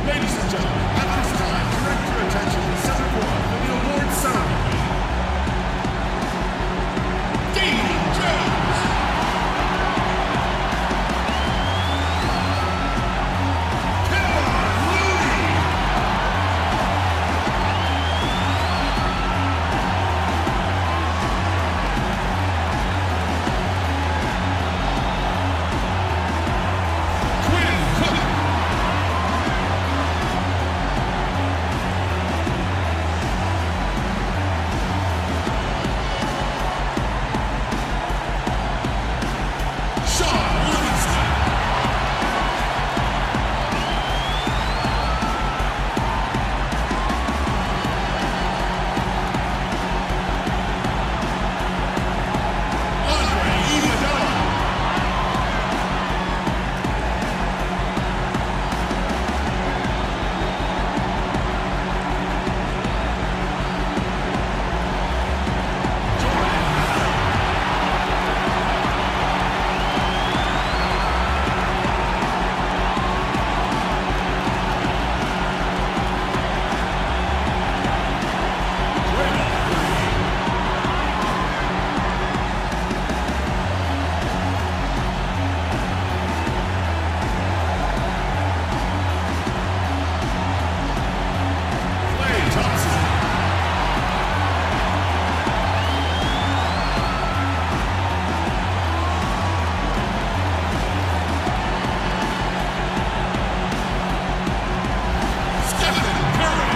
Ladies and gentlemen, at this time, direct your attention to Center One for the award ceremony. Damon Jones. Kevin Looney. Quinn Cook. Sean Livingston. Andre Iguodala. Klay Thompson. Stephen Curry.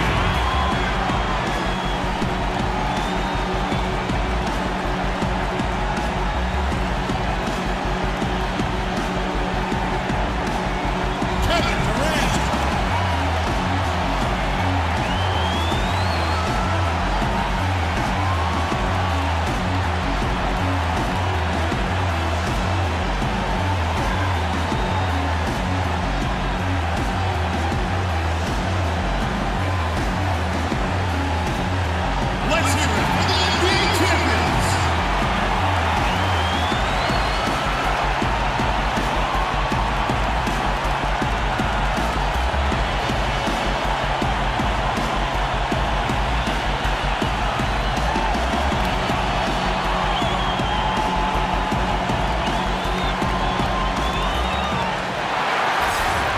Kevin Durant. Let's hear it for the NBA champions.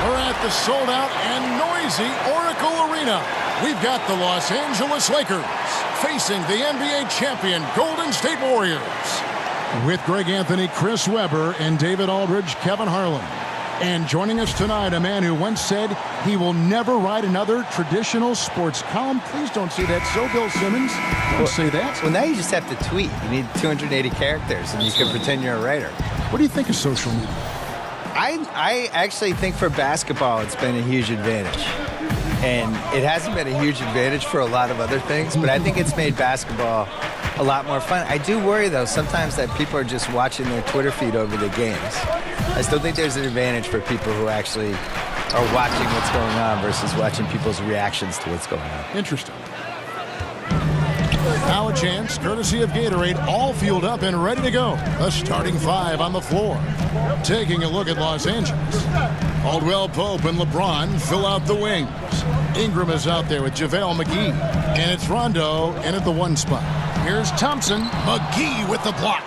We're at the sold-out and noisy Oracle Arena. We've got the Los Angeles Lakers facing the NBA champion Golden State Warriors. With Greg Anthony, Chris Webber, and David Aldridge, Kevin Harlan. And joining us tonight, a man who once said he will never write another traditional sports column. Please don't say that. So, Bill Simmons, don't say that. Well, now you just have to tweet. You need 280 characters, and you can pretend you're a writer. What do you think of social media? I actually think for basketball, it's been a huge advantage. And it hasn't been a huge advantage for a lot of other things, but I think it's made basketball a lot more fun. I do worry, though, sometimes that people are just watching their Twitter feed over the games. I still think there's an advantage for people who actually are watching what's going on versus watching people's reactions to what's going on. Interesting. Now a chance, courtesy of Gatorade, all fueled up and ready to go. The starting five on the floor. Taking a look at Los Angeles. Caldwell Pope and LeBron fill out the wings. Ingram is out there with JaVale McGee. And it's Rondo in at the one spot. Here's Thompson. McGee with the block.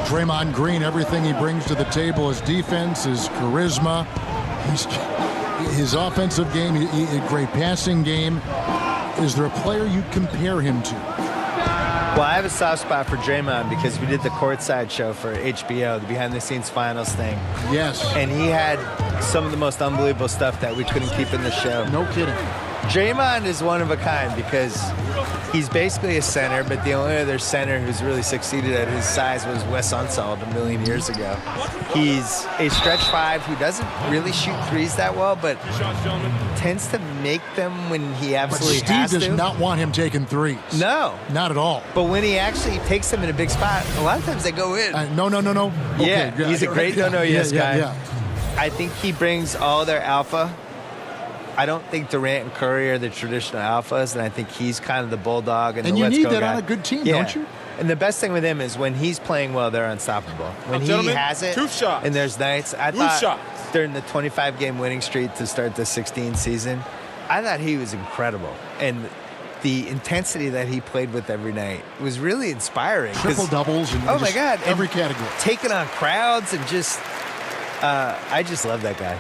Draymond Green, everything he brings to the table, his defense, his charisma, his offensive game, a great passing game. Is there a player you compare him to? Well, I have a soft spot for Draymond because we did the courtside show for HBO, the behind-the-scenes finals thing. Yes. And he had some of the most unbelievable stuff that we couldn't keep in the show. No kidding. Draymond is one of a kind because he's basically a center, but the only other center who's really succeeded at his size was Wes Unseld a million years ago. He's a stretch five who doesn't really shoot threes that well, but tends to make them when he absolutely has to. Steve does not want him taking threes. No. Not at all. But when he actually takes them in a big spot, a lot of times they go in. No. Okay, Yeah, he's a great no-no-yes guy. Yeah. I think he brings all their alpha. I don't think Durant and Curry are the traditional alphas, and I think he's kind of the bulldog and the you let's need go that guy. on a good team, Yeah. don't you? And the best thing with him is when he's playing well, they're unstoppable. When he has it, two shots. and there's nights, I Two thought shots. during the 25-game winning streak to start the 16 season. I thought he was incredible. And the intensity that he played with every night was really inspiring. Triple doubles and oh my God, every category. Taking on crowds and just, I just love that guy.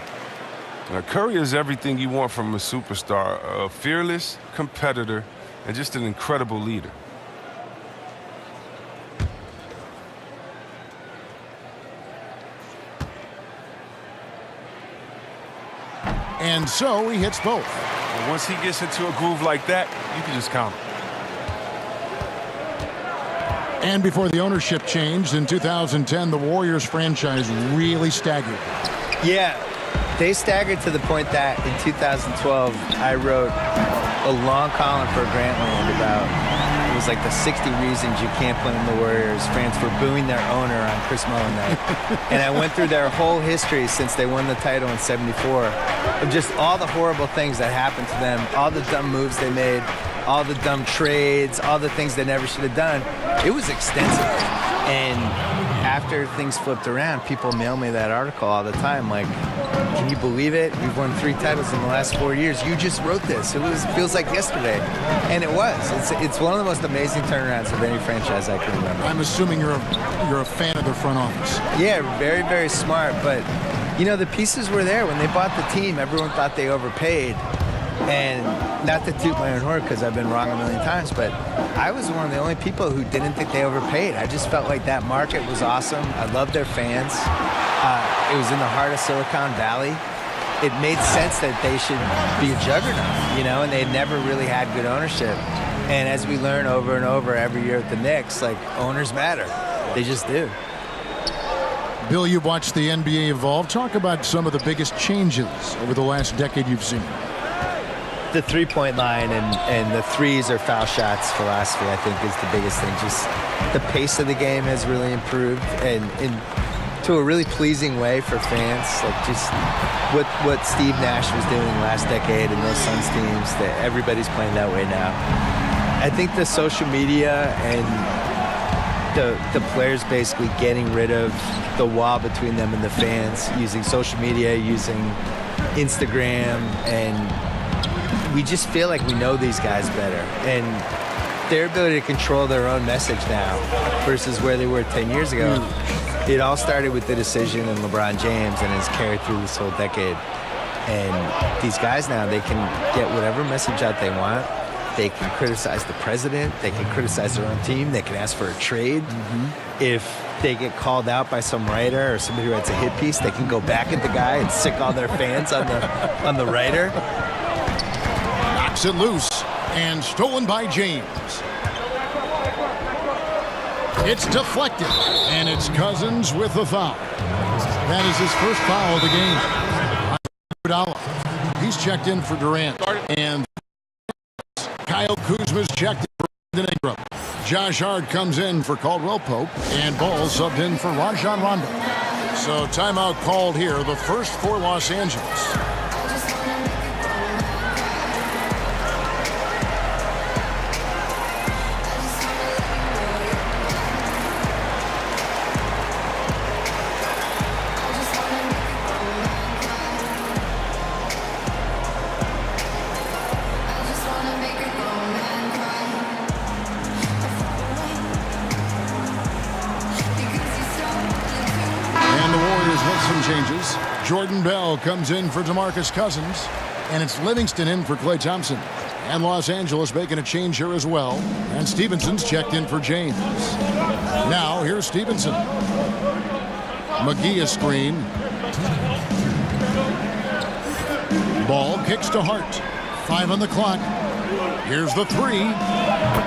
Now, Curry is everything you want from a superstar, a fearless competitor and just an incredible leader. And so he hits both. And once he gets into a groove like that, you can just count him. And before the ownership changed in 2010, the Warriors franchise really staggered. Yeah, they staggered to the point that in 2012, I wrote a long column for Grantland about, it was like the 60 reasons you can't blame the Warriors fans for booing their owner on Chris Mullin night. And I went through their whole history since they won the title in '74 of just all the horrible things that happened to them, all the dumb moves they made, all the dumb trades, all the things they never should have done. It was extensive. And after things flipped around, people mail me that article all the time, like, can you believe it? We've won 3 titles in the last 4 years. You just wrote this. It feels like yesterday. And it was. It's one of the most amazing turnarounds of any franchise I can remember. I'm assuming you're a fan of their front office. Yeah, very, very smart. But, you know, the pieces were there. When they bought the team, everyone thought they overpaid. And not to toot my own horn because I've been wrong a million times, but I was one of the only people who didn't think they overpaid. I just felt like that market was awesome. I loved their fans. It was in the heart of Silicon Valley. It made sense that they should be a juggernaut, you know, and they never really had good ownership. And as we learn over and over every year at the Knicks, like, owners matter. They just do. Bill, you've watched the NBA evolve. Talk about some of the biggest changes over the last decade you've seen. The three-point line and the threes or foul shots philosophy, I think, is the biggest thing. Just the pace of the game has really improved, and to a really pleasing way for fans. Like, just what Steve Nash was doing last decade and those Suns teams, that everybody's playing that way now. I think the social media and the players basically getting rid of the wall between them and the fans, using social media, using Instagram, and we just feel like we know these guys better. And their ability to control their own message now versus where they were 10 years ago. It all started with the decision in LeBron James and has carried through this whole decade. And these guys now, they can get whatever message out they want. They can criticize the president. They can criticize their own team. They can ask for a trade. If they get called out by some writer or somebody who writes a hit piece, they can go back at the guy and sick all their fans on the writer. Knocks it loose and stolen by James. It's deflected, and it's Cousins with the foul. That is his first foul of the game. He's checked in for Durant, and Kyle Kuzma's checked in for Brandon Ingram. Josh Hart comes in for Caldwell Pope, and Ball subbed in for Rajon Rondo. So timeout called here, the first for Los Angeles. Changes. Jordan Bell comes in for DeMarcus Cousins, and it's Livingston in for Klay Thompson. And Los Angeles making a change here as well. And Stevenson's checked in for James. Now here's Stevenson. McGee a screen. Ball kicks to Hart. 5 on the clock. Here's the 3.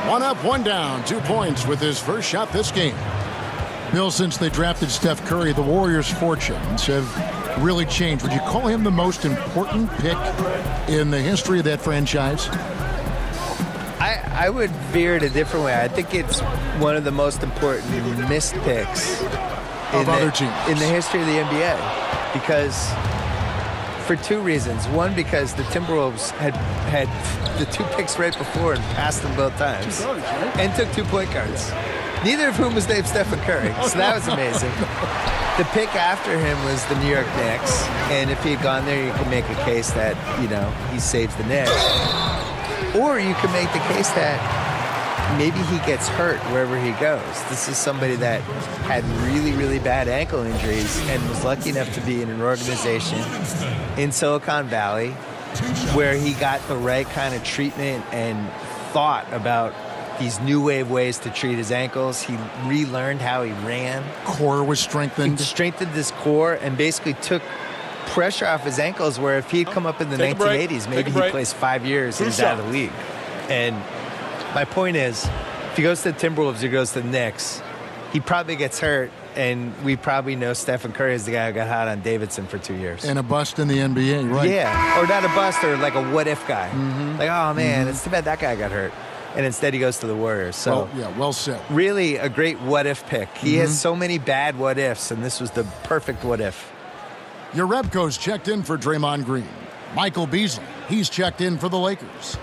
1 up, 1 down. 2 points with his first shot this game. Bill, since they drafted Steph Curry, the Warriors' fortunes have really changed. Would you call him the most important pick in the history of that franchise? I would veer it a different way. I think it's one of the most important missed picks of other teams in the history of the NBA. Because, for 2 reasons. One, because the Timberwolves had the 2 picks right before and passed them both times. 2 guards, right? And took 2 point guards. Neither of whom was named Stephen Curry, so that was amazing. The pick after him was the New York Knicks, and if he had gone there, you could make a case that, he saves the Knicks. Or you could make the case that maybe he gets hurt wherever he goes. This is somebody that had really, really bad ankle injuries and was lucky enough to be in an organization in Silicon Valley where he got the right kind of treatment and thought about these new wave ways to treat his ankles. He relearned how he ran. Core was strengthened. He strengthened his core and basically took pressure off his ankles, where if he'd come up in the 1980s, maybe he plays 5 years and he's out of the league. And my point is, if he goes to the Timberwolves or goes to the Knicks, he probably gets hurt, and we probably know Stephen Curry is the guy who got hot on Davidson for 2 years. And a bust in the NBA, right? Yeah, or not a bust, or like a what-if guy. Like, oh, man, it's too bad that guy got hurt. And instead he goes to the Warriors. So well said. Really a great what-if pick. He has so many bad what-ifs, and this was the perfect what-if. Your Rebco's checked in for Draymond Green. Michael Beasley, he's checked in for the Lakers.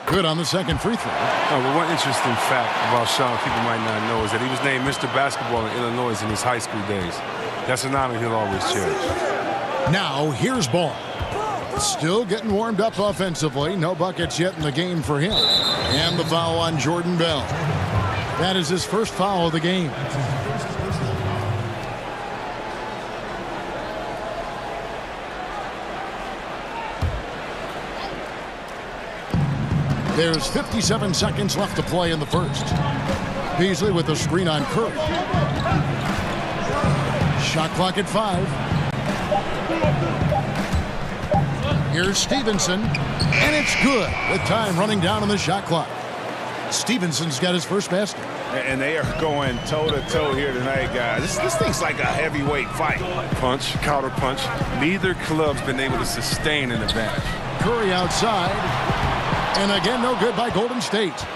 Good on the second free throw. Oh, but one interesting fact about Sean people might not know is that he was named Mr. Basketball in Illinois in his high school days. That's an honor he'll always cherish. Now, here's Ball. Still getting warmed up offensively. No buckets yet in the game for him. And the foul on Jordan Bell. That is his first foul of the game. There's 57 seconds left to play in the first. Beasley with the screen on Curry. Shot clock at 5. Here's Stevenson, and it's good with time running down on the shot clock. Stevenson's got his first basket. And they are going toe-to-toe here tonight, guys. This thing's like a heavyweight fight. Punch, counter punch. Neither club's been able to sustain an advantage. Curry outside, and again, no good by Golden State.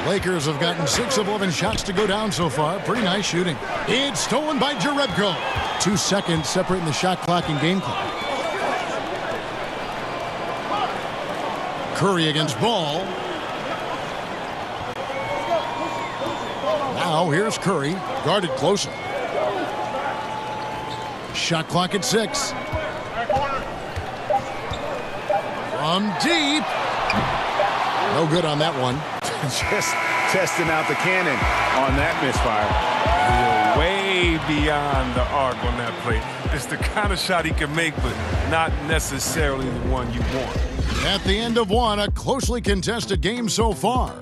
Lakers have gotten 6 of 11 shots to go down so far. Pretty nice shooting. It's stolen by Jerebko. 2 seconds separating the shot clock and game clock. Curry against Ball. Now here's Curry, guarded closer. Shot clock at 6. From deep. No good on that one. Just testing out the cannon on that misfire. You're way beyond the arc on that play. It's the kind of shot he can make, but not necessarily the one you want. At the end of one, a closely contested game so far.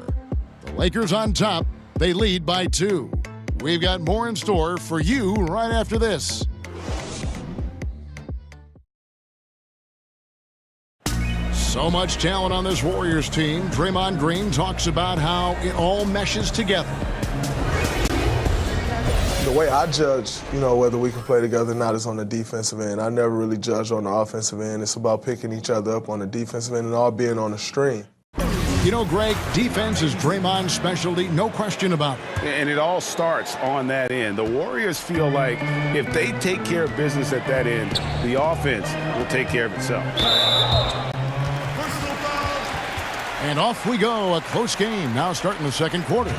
The Lakers on top. They lead by 2. We've got more in store for you right after this. So much talent on this Warriors team. Draymond Green talks about how it all meshes together. The way I judge, whether we can play together or not is on the defensive end. I never really judge on the offensive end. It's about picking each other up on the defensive end and all being on the stream. Greg, defense is Draymond's specialty, no question about it. And it all starts on that end. The Warriors feel like if they take care of business at that end, the offense will take care of itself. And off we go, a close game now starting the second quarter.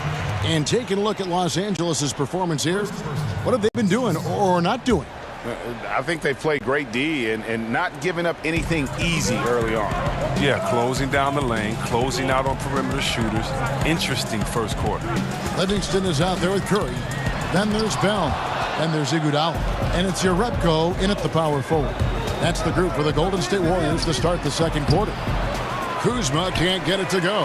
And taking a look at Los Angeles' performance here, what have they been doing or not doing? I think they played great D and not giving up anything easy early on. Yeah, closing down the lane, closing out on perimeter shooters. Interesting first quarter. Livingston is out there with Curry. Then there's Bell. Then there's Iguodala. And it's Jerebko in at the power forward. That's the group for the Golden State Warriors to start the second quarter. Kuzma can't get it to go.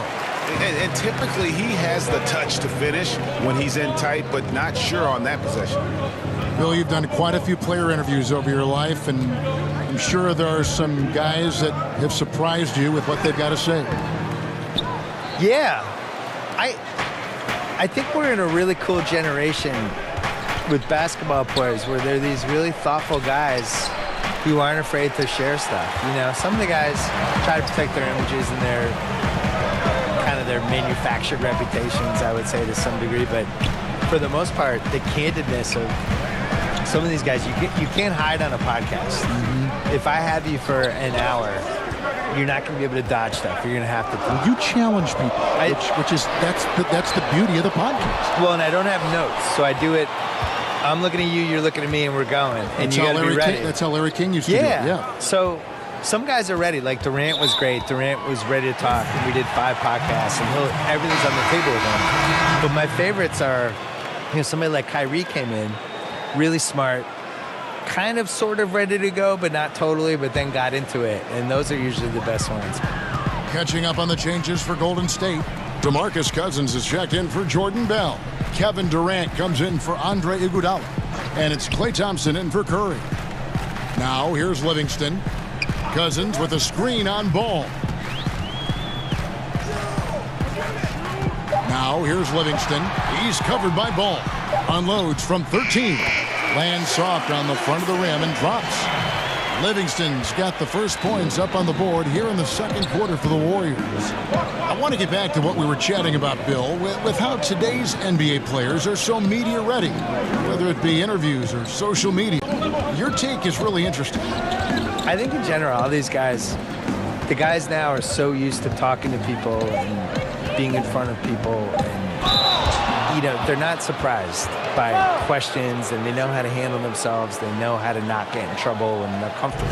And typically he has the touch to finish when he's in tight, but not sure on that possession. Bill, you've done quite a few player interviews over your life, and I'm sure there are some guys that have surprised you with what they've got to say. Yeah. I think we're in a really cool generation with basketball players where they're these really thoughtful guys who aren't afraid to share stuff. Some of the guys try to protect their images and their manufactured reputations, I would say, to some degree. But for the most part, the candidness of some of these guys, you can't hide on a podcast. If I have you for an hour you're not going to be able to dodge stuff. You're going to have to. You challenge people, that's the beauty of the podcast. Well, and I don't have notes, so I do it. I'm looking at you, you're looking at me, and we're going. And you got to be ready. That's how Larry King used to do it. Yeah. So some guys are ready. Like Durant was great. Durant was ready to talk, and we did 5 podcasts, and everything's on the table with him. But my favorites are, somebody like Kyrie came in, really smart, kind of sort of ready to go, but not totally, but then got into it. And those are usually the best ones. Catching up on the changes for Golden State, DeMarcus Cousins is checked in for Jordan Bell. Kevin Durant comes in for Andre Iguodala. And it's Klay Thompson in for Curry. Now here's Livingston. Cousins with a screen on Ball. Now here's Livingston. He's covered by Ball. Unloads from 13. Lands soft on the front of the rim and drops. Livingston's got the first points up on the board here in the second quarter for the Warriors. I want to get back to what we were chatting about, Bill, with how today's NBA players are so media ready, whether it be interviews or social media. Your take is really interesting. I think in general, all these guys, the guys now are so used to talking to people and being in front of people, and they're not surprised by questions, and they know how to handle themselves. They know how to not get in trouble, and they're comfortable.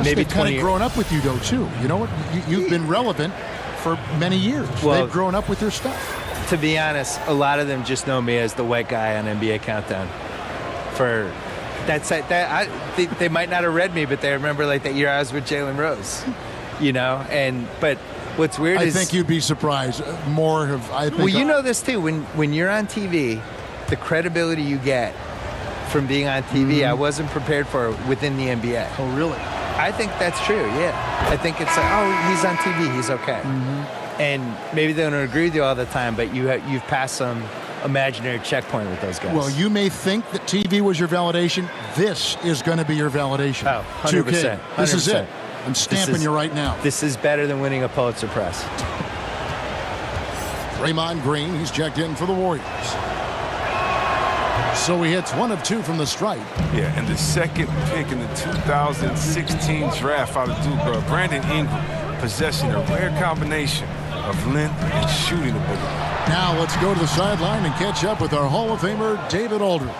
Maybe they've kind of grown up with you, though, too. You know what? You've been relevant for many years. Well, they've grown up with your stuff. To be honest, a lot of them just know me as the white guy on NBA Countdown. They might not have read me, but they remember like that year I was with Jalen Rose. But what's weird is... I think you'd be surprised. Well, you know this, too. When you're on TV, the credibility you get from being on TV, I wasn't prepared for within the NBA. Oh, really? I think that's true, yeah. I think it's like, he's on TV, he's okay. And maybe they don't agree with you all the time, but you've passed some imaginary checkpoint with those guys. Well, you may think that TV was your validation. This is going to be your validation. Oh, 100%. 100%. This is it. I'm stamping you right now. This is better than winning a Pulitzer Prize. Draymond Green, he's checked in for the Warriors. So he hits 1 of 2 from the stripe. Yeah, and the second pick in the 2016 draft out of Duke, Brandon Ingram, possessing a rare combination of length and shooting ability. Now let's go to the sideline and catch up with our Hall of Famer, David Aldridge.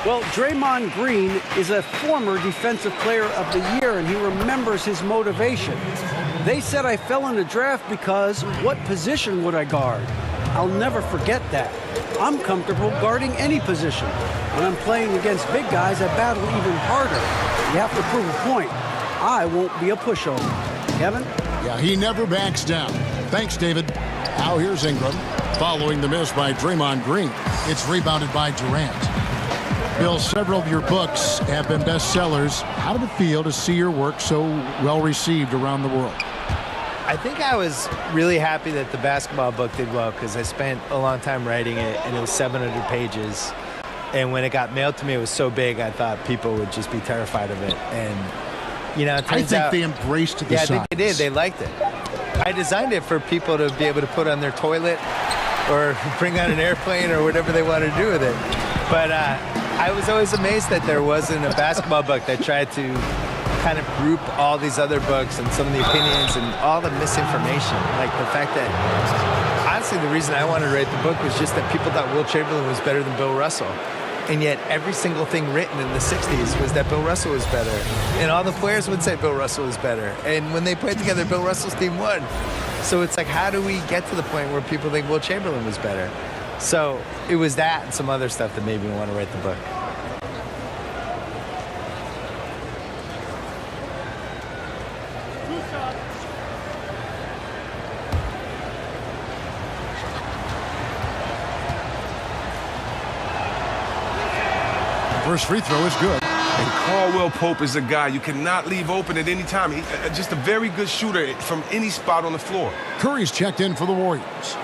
Well, Draymond Green is a former Defensive Player of the Year, and he remembers his motivation. They said I fell in the draft because what position would I guard? I'll never forget that. I'm comfortable guarding any position. When I'm playing against big guys, I battle even harder. You have to prove a point. I won't be a pushover. Kevin? Yeah, he never backs down. Thanks, David. Now here's Ingram. Following the miss by Draymond Green. It's rebounded by Durant. Bill, several of your books have been bestsellers. How did it feel to see your work so well received around the world? I think I was really happy that the basketball book did well because I spent a long time writing it, and it was 700 pages. And when it got mailed to me, it was so big, I thought people would just be terrified of it. And, it turns out... I think they embraced the size. Yeah, I think they did. They liked it. I designed it for people to be able to put on their toilet or bring on an airplane or whatever they want to do with it. But I was always amazed that there wasn't a basketball book that tried to kind of group all these other books and some of the opinions and all the misinformation. Like the fact that, honestly, the reason I wanted to write the book was just that people thought Will Chamberlain was better than Bill Russell. And yet every single thing written in the 60s was that Bill Russell was better. And all the players would say Bill Russell was better. And when they played together, Bill Russell's team won. So it's like, how do we get to the point where people think Will Chamberlain was better? So it was that and some other stuff that made me want to write the book. First free throw is good. And Caldwell Pope is a guy you cannot leave open at any time. He's just a very good shooter from any spot on the floor. Curry's checked in for the Warriors.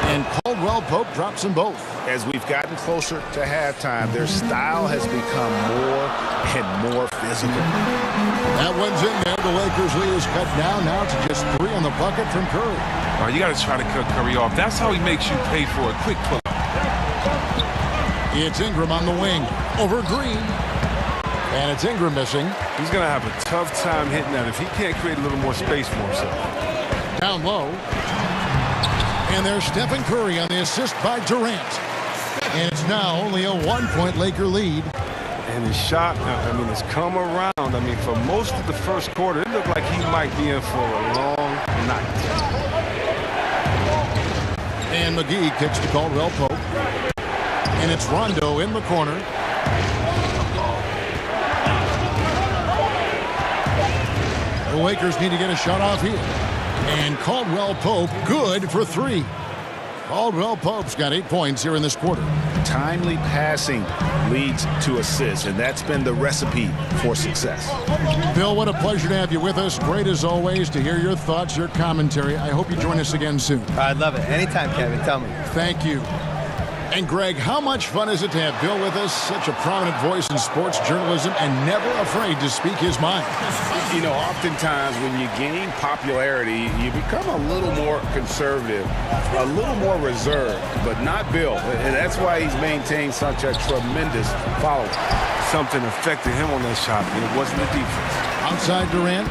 And Caldwell Pope drops them both. As we've gotten closer to halftime, their style has become more and more physical. That one's in there. The Lakers lead is cut down now to just 3 on the bucket from Curry. You got to try to cut Curry off. That's how he makes you pay for a quick pull. It's Ingram on the wing over Green. And it's Ingram missing. He's going to have a tough time hitting that if he can't create a little more space for himself. Down low. And there's Stephen Curry on the assist by Durant. And it's now only a 1-point Laker lead. And his shot, has come around. For most of the first quarter, it looked like he might be in for a long night. And McGee kicks to Caldwell Pope. And it's Rondo in the corner. The Lakers need to get a shot off here. And Caldwell Pope good for 3. Caldwell Pope's got 8 points here in this quarter. Timely passing leads to assists, and that's been the recipe for success. Bill, what a pleasure to have you with us. Great as always to hear your thoughts, your commentary. I hope you join us again soon. I'd love it. Anytime, Kevin. Tell me. Thank you. And Greg, how much fun is it to have Bill with us? Such a prominent voice in sports journalism and never afraid to speak his mind. Oftentimes when you gain popularity, you become a little more conservative, a little more reserved, but not Bill. And that's why he's maintained such a tremendous following. Something affected him on that shot, and it wasn't the defense. Outside Durant.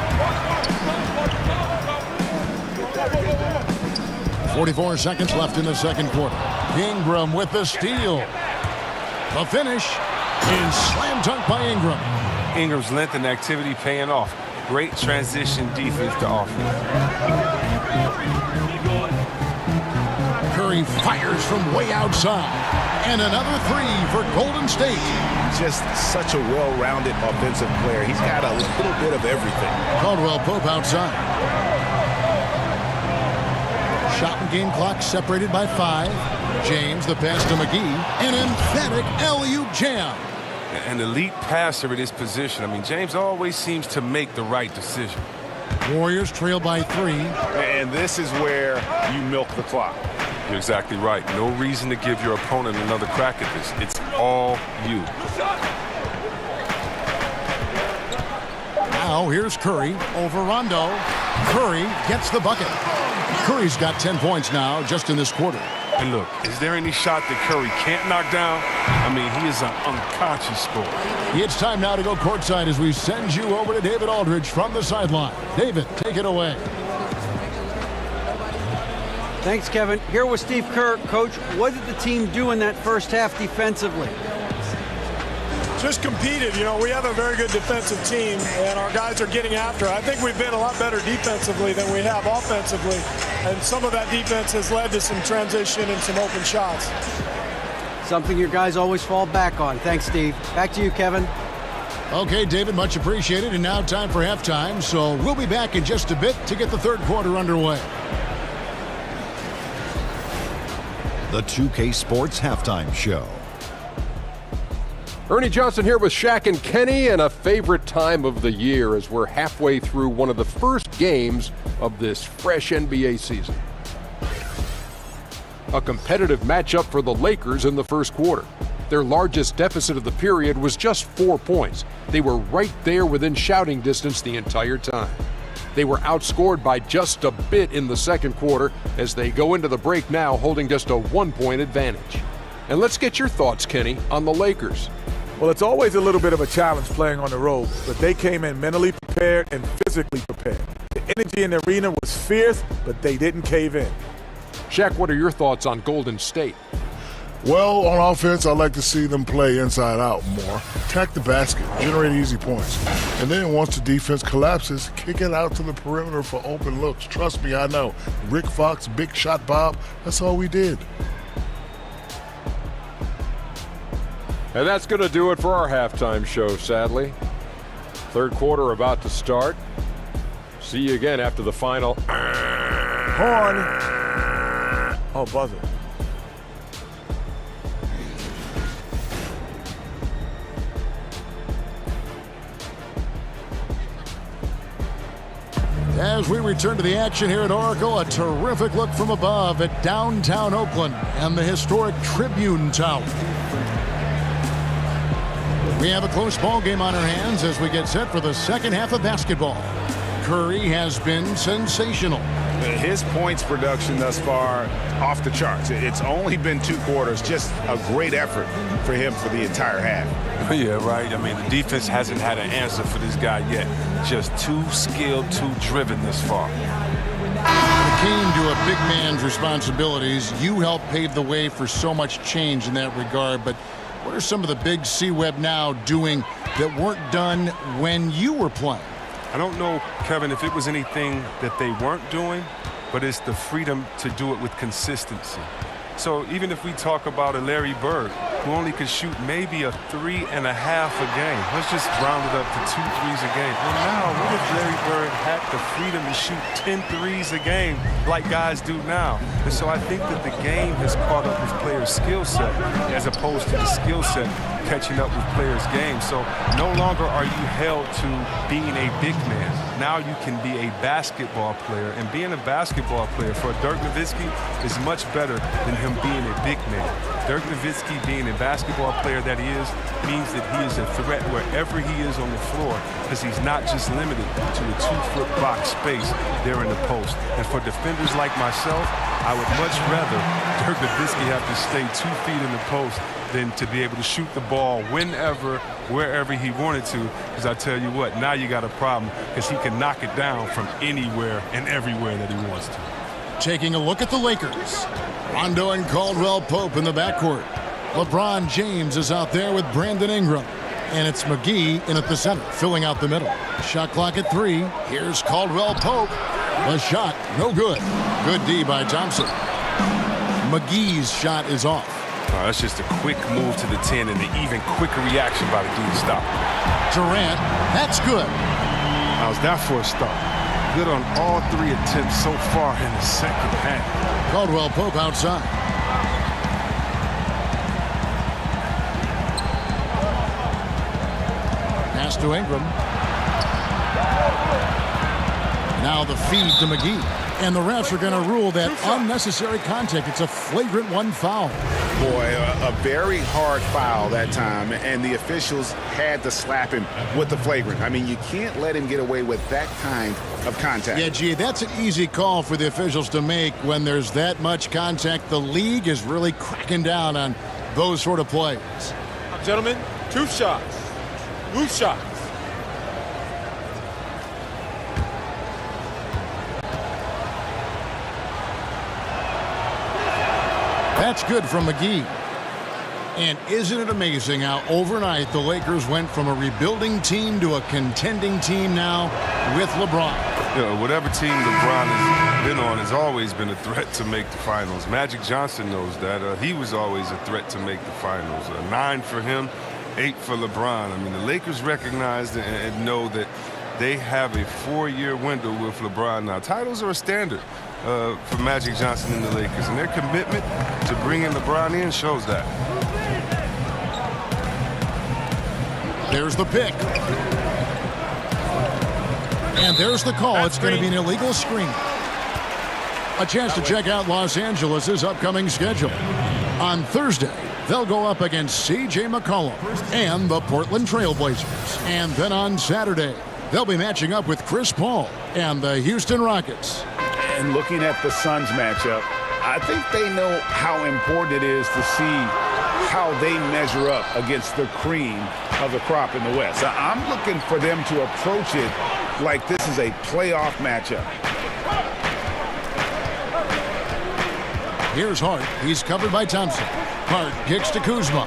44 seconds left in the second quarter. Ingram with the steal. The finish is slam dunk by Ingram. Ingram's length and activity paying off. Great transition defense to offense. Curry fires from way outside. And another 3 for Golden State. Just such a well-rounded offensive player. He's got a little bit of everything. Caldwell Pope outside. Shot and game clock separated by 5. James, the pass to McGee. An emphatic alley-oop jam. An elite passer at his position. James always seems to make the right decision. Warriors trail by 3. And this is where you milk the clock. You're exactly right. No reason to give your opponent another crack at this. It's all you. Now here's Curry over Rondo. Curry gets the bucket. Curry's got 10 points now just in this quarter. And look, is there any shot that Curry can't knock down? He is an unconscious scorer. It's time now to go courtside as we send you over to David Aldridge from the sideline. David, take it away. Thanks, Kevin. Here with Steve Kerr. Coach, what did the team do in that first half defensively? Just competed. We have a very good defensive team, and our guys are getting after it. I think we've been a lot better defensively than we have offensively, and some of that defense has led to some transition and some open shots. Something your guys always fall back on. Thanks, Steve. Back to you, Kevin. Okay, David, much appreciated. And now time for halftime, so we'll be back in just a bit to get the third quarter underway. The 2K Sports Halftime Show. Ernie Johnson here with Shaq and Kenny, and a favorite time of the year as we're halfway through one of the first games of this fresh NBA season. A competitive matchup for the Lakers in the first quarter. Their largest deficit of the period was just 4 points. They were right there within shouting distance the entire time. They were outscored by just a bit in the second quarter as they go into the break now holding just a 1-point advantage. And let's get your thoughts, Kenny, on the Lakers. Well, it's always a little bit of a challenge playing on the road, but they came in mentally prepared and physically prepared. The energy in the arena was fierce, but they didn't cave in. Shaq, what are your thoughts on Golden State? Well, on offense, I like to see them play inside out more. Attack the basket, generate easy points. And then once the defense collapses, kick it out to the perimeter for open looks. Trust me, I know. Rick Fox, Big Shot Bob, that's all we did. And that's going to do it for our halftime show, sadly. Third quarter about to start. See you again after the final. Horn. Oh, buzzer. As we return to the action here at Oracle, a terrific look from above at downtown Oakland and the historic Tribune Tower. We have a close ball game on our hands as we get set for the second half of basketball. Curry has been sensational. His points production thus far off the charts. It's only been 2 quarters. Just a great effort for him for the entire half. Yeah, right. I mean, the defense hasn't had an answer for this guy yet. Just too skilled, too driven this far. When it came to a big man's responsibilities, you helped pave the way for so much change in that regard. But what are some of the big C-Web now doing that weren't done when you were playing? I don't know, Kevin, if it was anything that they weren't doing, but it's the freedom to do it with consistency. So even if we talk about a Larry Bird, who only could shoot maybe a 3.5 a game. Let's just round it up to 2 threes a game. Well, now, what if Larry Bird had the freedom to shoot 10 threes a game like guys do now? And so I think that the game has caught up with players' skill set as opposed to the skill set catching up with players' game. So no longer are you held to being a big man. Now you can be a basketball player. And being a basketball player for Dirk Nowitzki is much better than him being a big man. Dirk Nowitzki being a basketball player that he is means that he is a threat wherever he is on the floor because he's not just limited to a 2-foot box space there in the post. And for defenders like myself, I would much rather Dirk Nowitzki have to stay 2 feet in the post than to be able to shoot the ball whenever, wherever he wanted to. Because I tell you what, now you got a problem because he can knock it down from anywhere and everywhere that he wants to. Taking a look at the Lakers. Rondo and Caldwell Pope in the backcourt. LeBron James is out there with Brandon Ingram. And it's McGee in at the center, filling out the middle. Shot clock at 3. Here's Caldwell Pope. The shot, no good. Good D by Thompson. McGee's shot is off. That's just a quick move to the 10 and an even quicker reaction by the dude to stop. Durant, that's good. How's that for a start? Good on all 3 attempts so far in the second half. Caldwell Pope outside. Pass to Ingram. Now the feed to McGee. And the refs are going to rule that unnecessary contact. It's a flagrant 1 foul. Boy, a very hard foul that time, and the officials had to slap him with the flagrant. I mean, you can't let him get away with that kind of contact. Yeah, gee, that's an easy call for the officials to make when there's that much contact. The league is really cracking down on those sort of plays. Gentlemen, 2 shots. Loose shots. That's good from McGee. And isn't it amazing how overnight the Lakers went from a rebuilding team to a contending team now with LeBron? You know, whatever team LeBron has been on has always been a threat to make the finals. Magic Johnson knows that. He was always a threat to make the finals. 9 for him, 8 for LeBron. I mean, the Lakers recognize and know that they have a 4-year window with LeBron now. Titles are a standard for Magic Johnson and the Lakers, and their commitment to bringing LeBron in shows that. There's the pick. And there's the call. It's going to be an illegal screen. A chance to check out Los Angeles' upcoming schedule. On Thursday, they'll go up against C.J. McCollum and the Portland Trailblazers. And then on Saturday, they'll be matching up with Chris Paul and the Houston Rockets. And looking at the Suns matchup, I think they know how important it is to see how they measure up against the cream of the crop in the West. So I'm looking for them to approach it like this is a playoff matchup. Here's Hart. He's covered by Thompson. Hart kicks to Kuzma.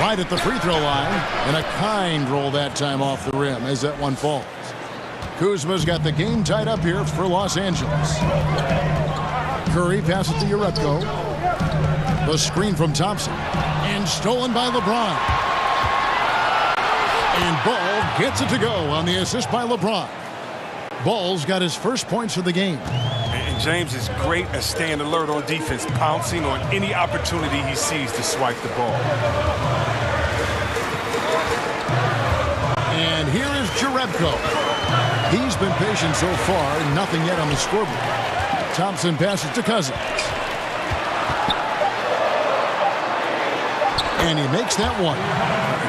Right at the free throw line, and a kind roll that time off the rim as that one falls. Kuzma's got the game tied up here for Los Angeles. Curry passes to Urepko. The screen from Thompson. And stolen by LeBron. And Ball gets it to go on the assist by LeBron. Ball's got his first points of the game. And James is great at staying alert on defense, pouncing on any opportunity he sees to swipe the ball. And here is Jerebko. He's been patient so far, nothing yet on the scoreboard. Thompson passes to Cousins. And he makes that one.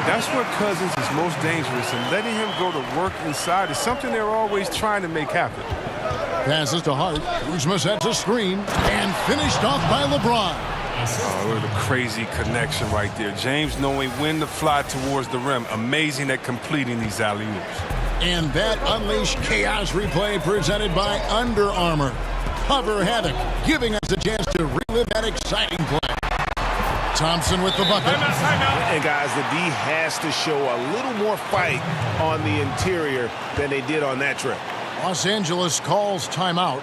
That's where Cousins is most dangerous, and letting him go to work inside is something they're always trying to make happen. Passes to Hart. Kuzma sets a screen and finished off by LeBron. Oh, what a crazy connection right there. James knowing when to fly towards the rim. Amazing at completing these alley-oops. And that unleashed chaos replay presented by Under Armour. Hover Havoc, giving us a chance to relive that exciting play. Thompson with the bucket. And guys, the D has to show a little more fight on the interior than they did on that trip. Los Angeles calls timeout.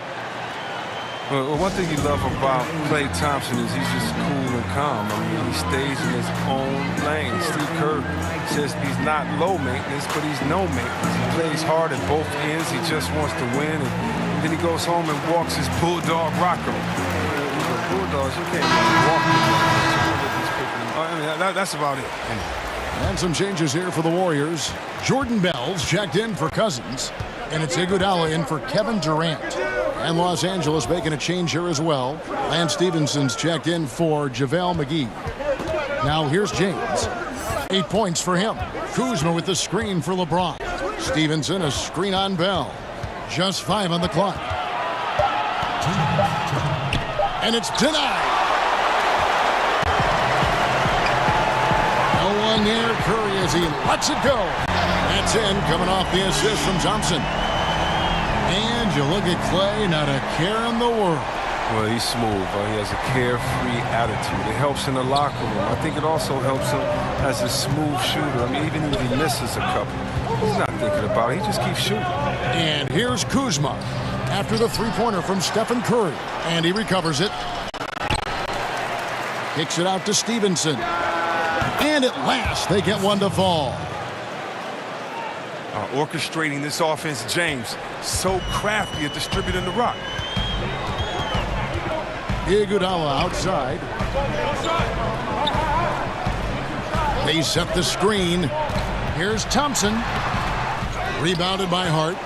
Well, one thing you love about Klay Thompson is he's just cool and calm. I mean, he stays in his own lane. Steve Kerr says he's not low maintenance, but he's no maintenance. He plays hard at both ends. He just wants to win, and then he goes home and walks his bulldog rocker. Bulldogs, you can't walk them. That's about it. And some changes here for the Warriors. Jordan Bell's checked in for Cousins, and it's Iguodala in for Kevin Durant. And Los Angeles making a change here as well. Lance Stevenson's checked in for JaVale McGee. Now here's James. 8 points for him. Kuzma with the screen for LeBron. Stevenson a screen on Bell. Just 5 on the clock. And it's denied. No one near Curry as he lets it go. That's in, coming off the assist from Thompson. And you look at Klay, not a care in the world. Well, he's smooth. He has a carefree attitude. It helps in the locker room. I think it also helps him as a smooth shooter. I mean, even if he misses a couple, he's not thinking about it. He just keeps shooting. And here's Kuzma after the three-pointer from Stephen Curry. And he recovers it. Kicks it out to Stevenson. And at last, they get one to fall. Orchestrating this offense, James, so crafty at distributing the rock. Iguodala outside. They set the screen. Here's Thompson. Rebounded by Hart.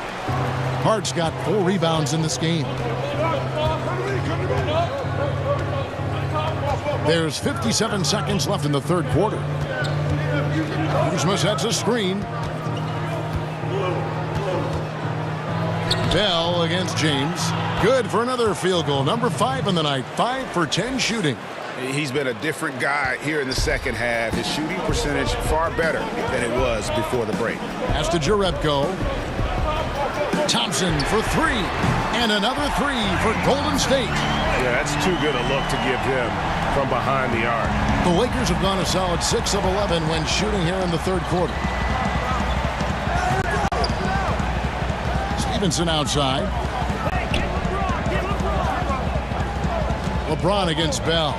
Hart's got 4 rebounds in this game. There's 57 seconds left in the third quarter. Kuzma sets a screen. Bell against James. Good for another field goal. Number 5 in the night. 5 for 10 shooting. He's been a different guy here in the second half. His shooting percentage far better than it was before the break. As to Jerebko. Thompson for 3. And another 3 for Golden State. Yeah, that's too good a look to give him from behind the arc. The Lakers have gone a solid 6 of 11 when shooting here in the third quarter. Stevenson outside. LeBron against Bell.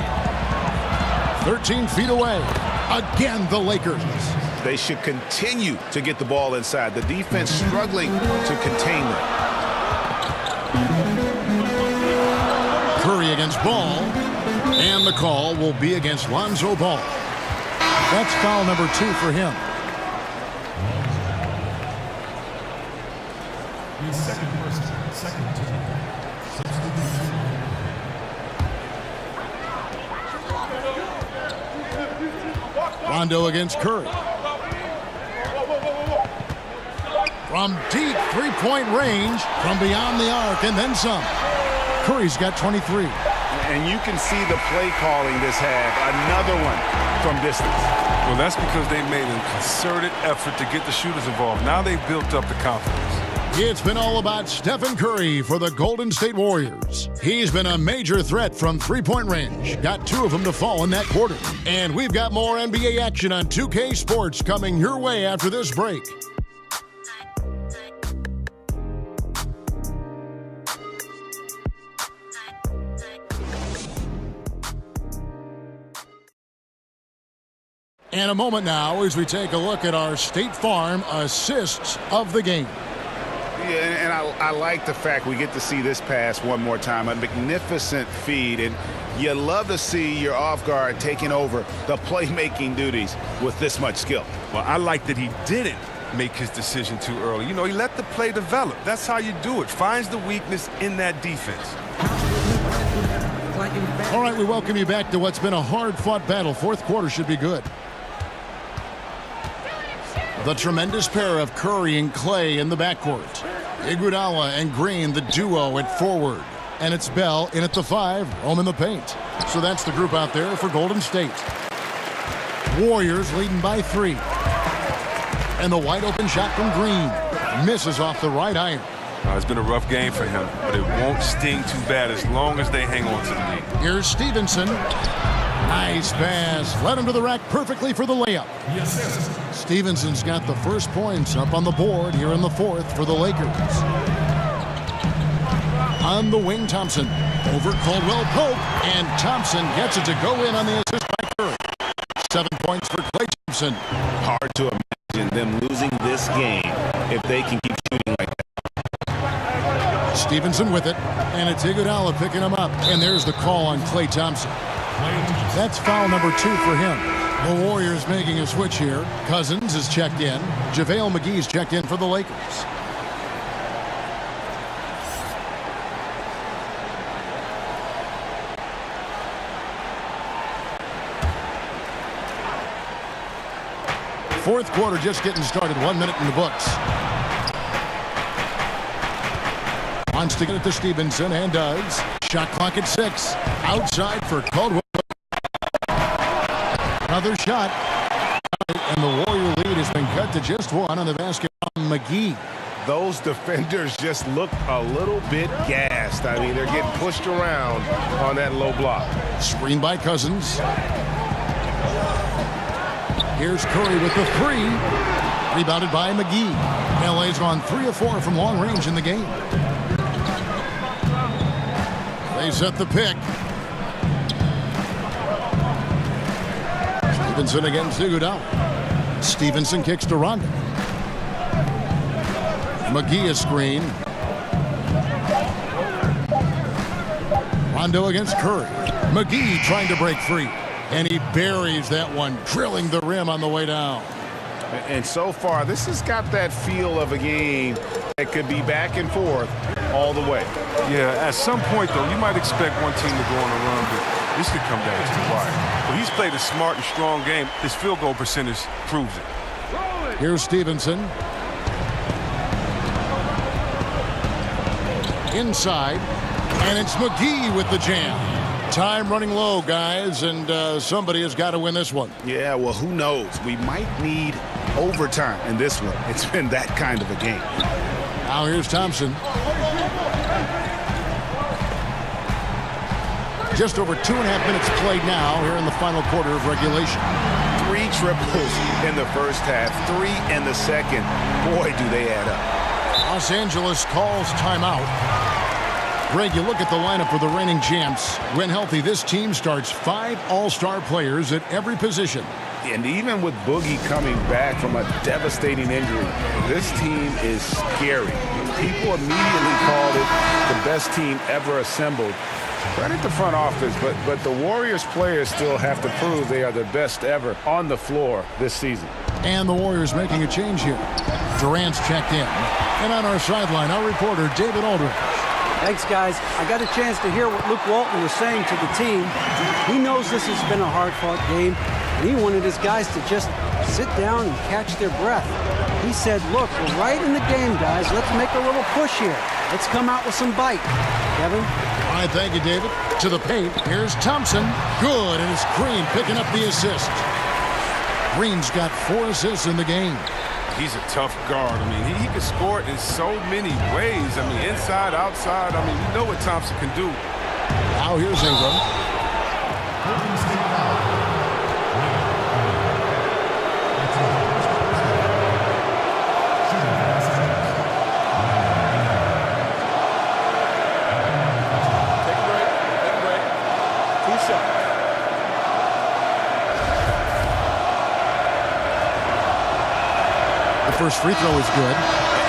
13 feet away. Again, the Lakers. They should continue to get the ball inside. The defense struggling to contain them. Curry against Ball. And the call will be against Lonzo Ball. That's foul number 2 for him. Rondo against Curry. From deep three-point range, from beyond the arc, and then some. Curry's got 23. And you can see the play calling this half. Another one from distance. Well, that's because they made a concerted effort to get the shooters involved. Now they've built up the confidence. It's been all about Stephen Curry for the Golden State Warriors. He's been a major threat from three-point range. Got 2 of them to fall in that quarter. And we've got more NBA action on 2K Sports coming your way after this break. And a moment now as we take a look at our State Farm assists of the game. Yeah, and I like the fact we get to see this pass one more time. A magnificent feed, and you love to see your off guard taking over the playmaking duties with this much skill. Well, I like that he didn't make his decision too early. You know, he let the play develop. That's how you do it. Finds the weakness in that defense. All right, we welcome you back to what's been a hard-fought battle. Fourth quarter should be good. The tremendous pair of Curry and Clay in the backcourt. Iguodala and Green, the duo at forward. And it's Bell in at the 5, home in the paint. So that's the group out there for Golden State. Warriors leading by 3. And the wide-open shot from Green. Misses off the right iron. It's been a rough game for him, but it won't sting too bad as long as they hang on to the lead. Here's Stevenson. Nice pass. Led him to the rack perfectly for the layup. Stevenson's got the first points up on the board here in the fourth for the Lakers. On the wing, Thompson. Over Caldwell Pope, and Thompson gets it to go in on the assist by Curry. 7 points for Klay Thompson. Hard to imagine them losing this game if they can keep shooting like that. Stevenson with it, and it's Iguodala picking him up. And there's the call on Klay Thompson. That's foul number 2 for him. The Warriors making a switch here. Cousins is checked in. JaVale McGee's checked in for the Lakers. Fourth quarter just getting started. 1 minute in the books. Wants to get it to Stevenson and does. Shot clock at 6. Outside for Caldwell. Another shot. And the Warrior lead has been cut to just 1 on the basket from McGee. Those defenders just look a little bit gassed. I mean, they're getting pushed around on that low block. Screen by Cousins. Here's Curry with the 3. Rebounded by McGee. LA's gone 3 of 4 from long range in the game. They set the pick. Stevenson against Iguodala. Stevenson kicks to Rondo. McGee a screen. Rondo against Curry. McGee trying to break free. And he buries that one, drilling the rim on the way down. And so far, this has got that feel of a game that could be back and forth all the way. Yeah, at some point, though, you might expect one team to go on a run, but this could come down to the wire. But he's played a smart and strong game. His field goal percentage proves it. Here's Stevenson. Inside, and it's McGee with the jam. Time running low, guys, and somebody has got to win this one. Yeah, well, who knows? We might need overtime in this one. It's been that kind of a game. Now here's Thompson. Just over 2.5 minutes played now here in the final quarter of regulation. 3 triples in the first half, 3 in the second. Boy, do they add up. Los Angeles calls timeout. Greg, you look at the lineup for the reigning champs. When healthy, this team starts 5 all-star players at every position. And even with Boogie coming back from a devastating injury, this team is scary. People immediately called it the best team ever assembled. Credit the front office, but the Warriors players still have to prove they are the best ever on the floor this season. And the Warriors making a change here. Durant's checked in. And on our sideline, our reporter, David Aldridge. Thanks, guys. I got a chance to hear what Luke Walton was saying to the team. He knows this has been a hard-fought game, and he wanted his guys to just sit down and catch their breath. He said, look, we're right in the game, guys. Let's make a little push here. Let's come out with some bite. Kevin? All right, thank you, David. To the paint, here's Thompson. Good, and it's Green picking up the assist. Green's got 4 assists in the game. He's a tough guard. I mean, he can score it in so many ways. I mean, inside, outside. I mean, you know what Thompson can do. Now here's Ingram. First free throw is good.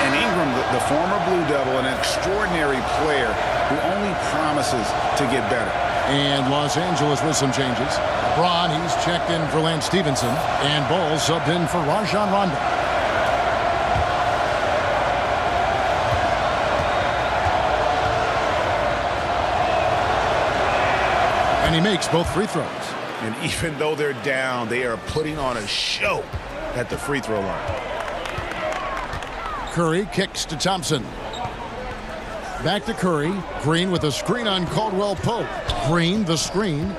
And Ingram, the former Blue Devil, an extraordinary player who only promises to get better. And Los Angeles with some changes. LeBron, he's checked in for Lance Stevenson. And Ball subbed in for Rajon Rondo. And he makes both free throws. And even though they're down, they are putting on a show at the free throw line. Curry kicks to Thompson. Back to Curry. Green with a screen on Caldwell Pope. Green, the screen.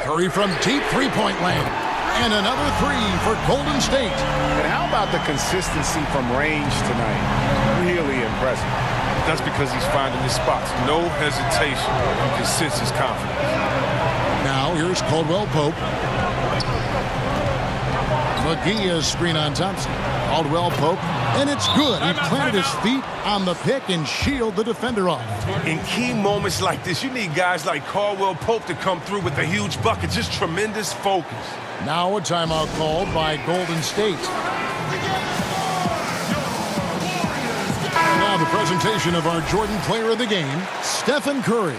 Curry from deep three-point land. And another three for Golden State. And how about the consistency from range tonight? Really impressive. That's because he's finding his spots. No hesitation. You can sense his confidence. Now here's Caldwell Pope. McGee is screen on Thompson. Caldwell Pope, and it's good. He planted his feet on the pick and shielded the defender off. In key moments like this, you need guys like Caldwell Pope to come through with a huge bucket. Just tremendous focus. Now a timeout called by Golden State. Now the presentation of our Jordan Player of the Game, Stephen Curry.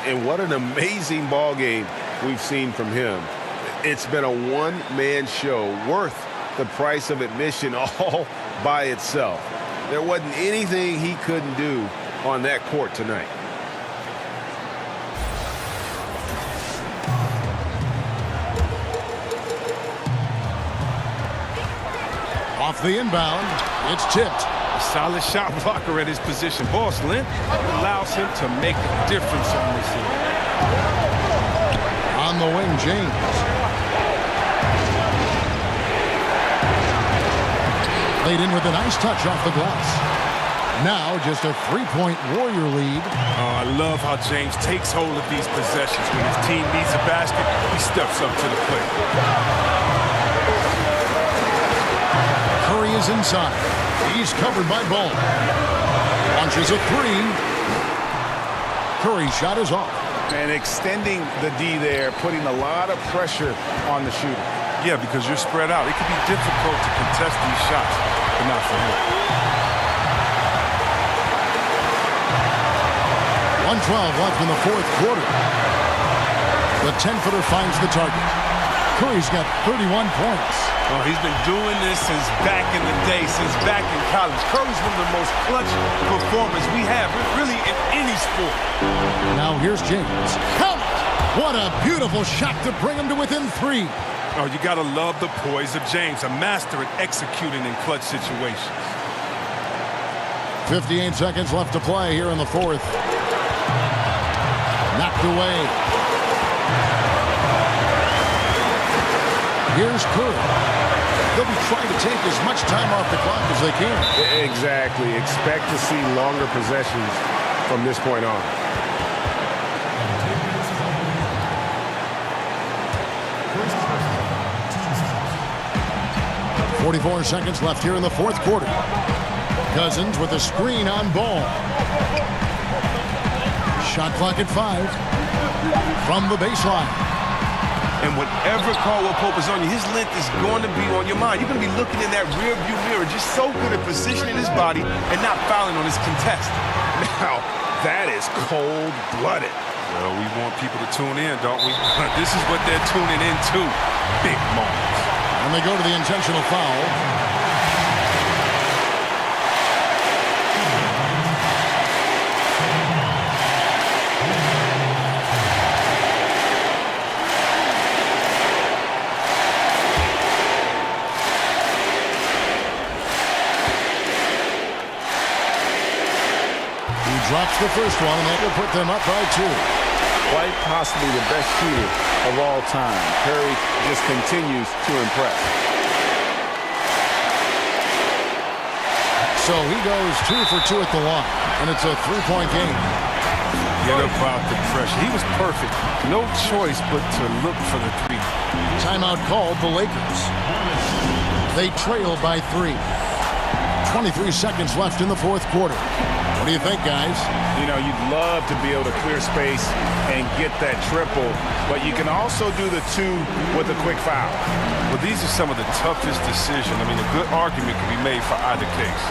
And what an amazing ball game we've seen from him. It's been a one-man show worth the price of admission all by itself. There wasn't anything he couldn't do on that court tonight. Off the inbound, it's tipped. A solid shot blocker at his position. Boss length allows him to make a difference on this end. On the wing, James. Laid in with a nice touch off the glass. Now just a three-point Warrior lead. Oh, I love how James takes hold of these possessions. When his team needs a basket, he steps up to the plate. Curry is inside. He's covered by Ball. Launches a three. Curry's shot is off. And extending the D there, putting a lot of pressure on the shooter. Yeah, because you're spread out. It can be difficult to contest these shots, but not for him. 1:12 left in the fourth quarter. The 10-footer finds the target. Curry's got 31 points. Oh, he's been doing this since back in the day, since back in college. Curry's one of the most clutch performers we have, really in any sport. Now here's James. Count it! What a beautiful shot to bring him to within three. Oh, you gotta love the poise of James, a master at executing in clutch situations. 58 seconds left to play here in the fourth. Knocked away. Here's Curry. They'll be trying to take as much time off the clock as they can. Exactly. Expect to see longer possessions from this point on. 44 seconds left here in the fourth quarter. Cousins with a screen on Ball. Shot clock at 5. From the baseline. And whenever Caldwell Pope is on you, his length is going to be on your mind. You're going to be looking in that rear view mirror, just so good at positioning his body and not fouling on his contest. Now, that is cold-blooded. Well, we want people to tune in, don't we? This is what they're tuning into. Big moments. And they go to the intentional foul. Drops the first one, and that will put them up by 2. Quite possibly the best shooter of all time. Curry just continues to impress. So he goes 2 for 2 at the line, and it's a 3-point game. Get about the pressure. He was perfect. No choice but to look for the 3. Timeout called the Lakers. They trail by 3. 23 seconds left in the fourth quarter. What do you think, guys? You know, you'd love to be able to clear space and get that triple, but you can also do the 2 with a quick foul. Well, these are some of the toughest decisions. I mean, a good argument can be made for either case.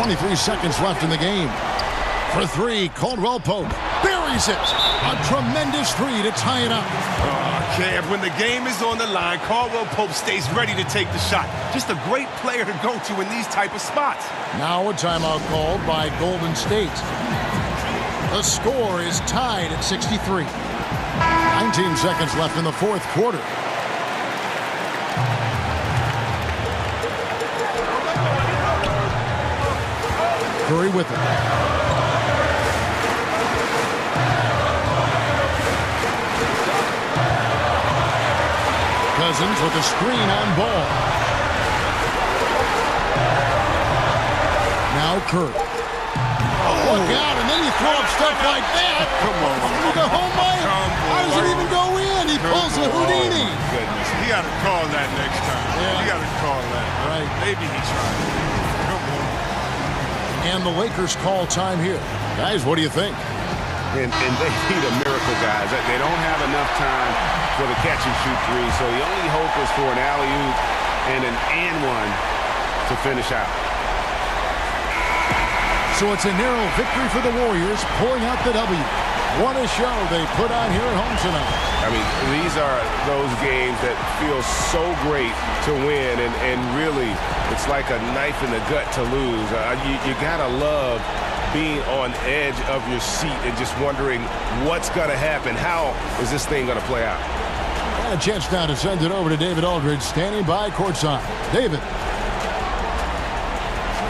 23 seconds left in the game. For three, Caldwell Pope buries it. A tremendous three to tie it up. Oh, Kev, when the game is on the line, Caldwell Pope stays ready to take the shot. Just a great player to go to in these type of spots. Now a timeout called by Golden State. The score is tied at 63. 19 seconds left in the fourth quarter. Curry with it. Cousins with a screen on ball. Now Curry. Look out, and then you throw up stuff like that. Come on. You go home, Mike. How does it even go in? He pulls the Houdini. Goodness, he got to call that next time. Yeah. He got to call that. Right. Maybe he tried. Come on. And the Lakers call time here. Guys, what do you think? And they need a miracle, guys. They don't have enough time for the catch-and-shoot three, so the only hope is for an alley-oop and an and-one to finish out. So it's a narrow victory for the Warriors, pulling out the W. What a show they put on here at home tonight. I mean, these are those games that feel so great to win, and really, it's like a knife in the gut to lose. You gotta love being on edge of your seat and just wondering what's gonna happen. How is this thing gonna play out? And a chance now to send it over to David Aldridge, standing by courtside. David.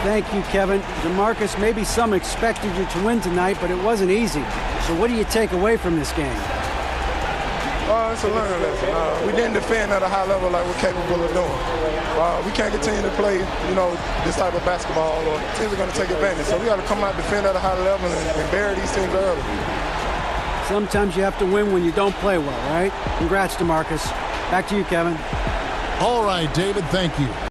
Thank you, Kevin. DeMarcus, maybe some expected you to win tonight, but it wasn't easy. So what do you take away from this game? It's a learning lesson. We didn't defend at a high level like we're capable of doing. We can't continue to play, this type of basketball, or teams are going to take advantage. So we got to come out, defend at a high level, and bury these teams early. Sometimes you have to win when you don't play well, right? Congrats, DeMarcus. Back to you, Kevin. All right, David, thank you.